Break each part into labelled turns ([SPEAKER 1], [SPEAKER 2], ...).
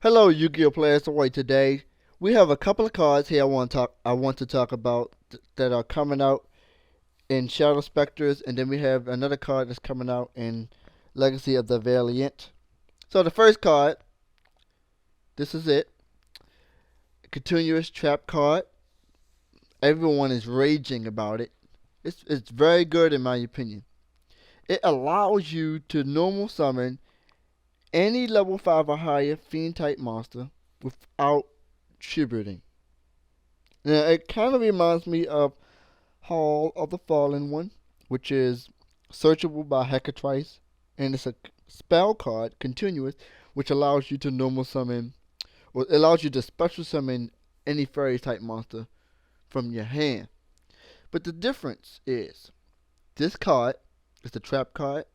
[SPEAKER 1] Hello, Yu-Gi-Oh players. Alright, today we have a couple of cards here I want to talk about that are coming out in Shadow Specters, and then we have another card that's coming out in Legacy of the Valiant. So the first card, this is it. Continuous Trap card. Everyone is raging about it. It's very good in my opinion. It allows you to normal summon any level 5 or higher fiend type monster without tributing. Now it kind of reminds me of Hall of the Fallen One, which is searchable by Hecatrice, and it's a spell card, continuous, which allows you to normal summon, or allows you to special summon any fairy type monster from your hand. But the difference is, this card is a trap card,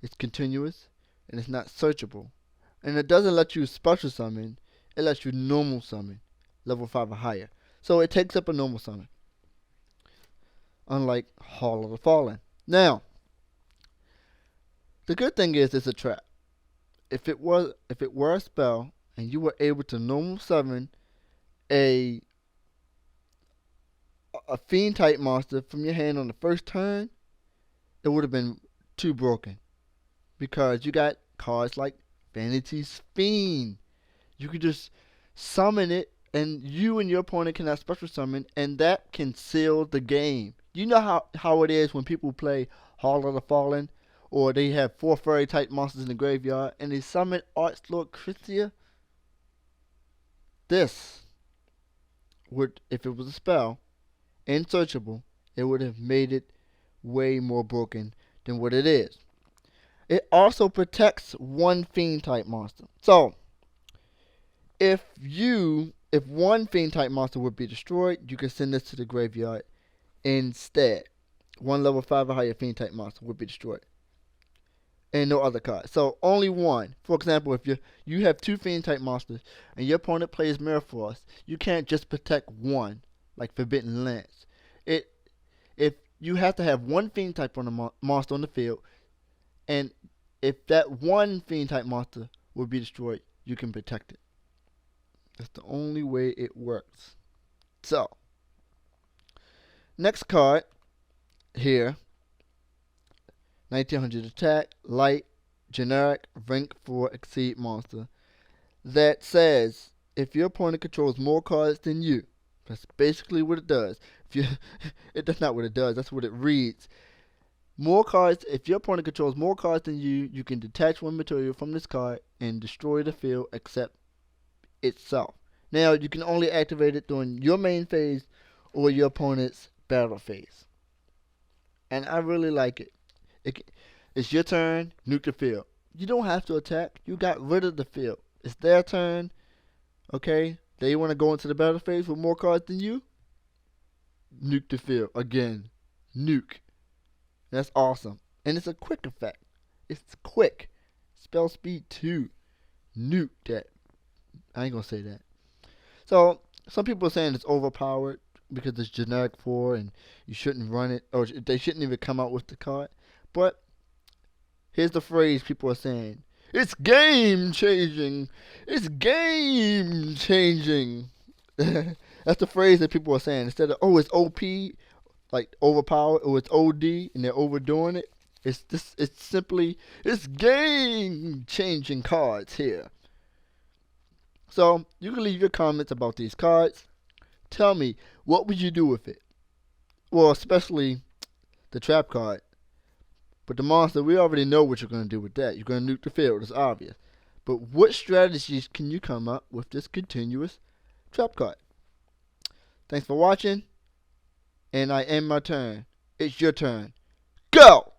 [SPEAKER 1] it's continuous, and it's not searchable. And it doesn't let you special summon, it lets you normal summon, level 5 or higher. So it takes up a normal summon, unlike Hall of the Fallen. Now, the good thing is it's a trap. If it were a spell and you were able to normal summon a fiend type monster from your hand on the first turn, it would have been too broken, because you got cards like Vanity's Fiend. You could just summon it, and you and your opponent cannot special summon, and that can seal the game. You know how it is when people play Hall of the Fallen, or they have 4 fairy type monsters in the graveyard, and they summon Archlord Christia? This would, if it was a spell, unsearchable, it would have made it way more broken than what it is. It also protects one fiend type monster. So, if one fiend type monster would be destroyed, you can send this to the graveyard instead. One level 5 or higher fiend type monster would be destroyed, and no other card. So only one. For example, if you have 2 fiend type monsters and your opponent plays Mirror Frost, you can't just protect one like Forbidden Lance. If you have to have one fiend type on the monster on the field, and if that one fiend type monster will be destroyed, you can protect it. That's the only way it works. So, next card here, 1900 attack, light, generic, rank 4 exceed monster, that says if your opponent controls more cards than you, that's basically what it does. That's not what it does, that's what it reads. More cards, if your opponent controls more cards than you, you can detach one material from this card and destroy the field except itself. Now, you can only activate it during your main phase or your opponent's battle phase. And I really like it. It's your turn, nuke the field. You don't have to attack. You got rid of the field. It's their turn. Okay? They want to go into the battle phase with more cards than you. Nuke the field. Again. Nuke. That's awesome. And it's a quick effect. It's quick. Spell speed 2. Nuke that. I ain't gonna say that. So, some people are saying it's overpowered because it's generic 4 and you shouldn't run it, or they shouldn't even come out with the card. But here's the phrase people are saying: it's game changing. It's game changing. That's the phrase that people are saying. Instead of, oh, it's OP, like overpowered, or it's OD and they're overdoing it. It's simply, it's game changing cards here. So you can leave your comments about these cards. Tell me, what would you do with it? Well, especially the trap card. But the monster, we already know what you're going to do with that. You're going to nuke the field, it's obvious. But what strategies can you come up with this continuous trap card? Thanks for watching, and I end my turn. It's your turn. Go!